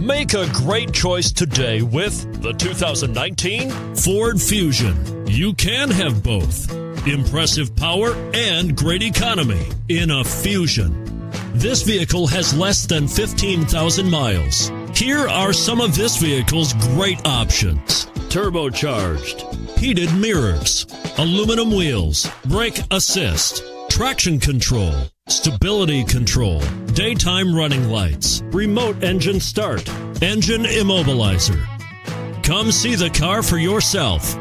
Make a great choice today with the 2019 Ford Fusion. You can have both. Impressive power and great economy in a Fusion. This vehicle has less than 15,000 miles. Here are some of this vehicle's great options: turbocharged, heated mirrors, aluminum wheels, brake assist, traction control, stability control, daytime running lights, remote engine start, engine immobilizer. Come see the car for yourself.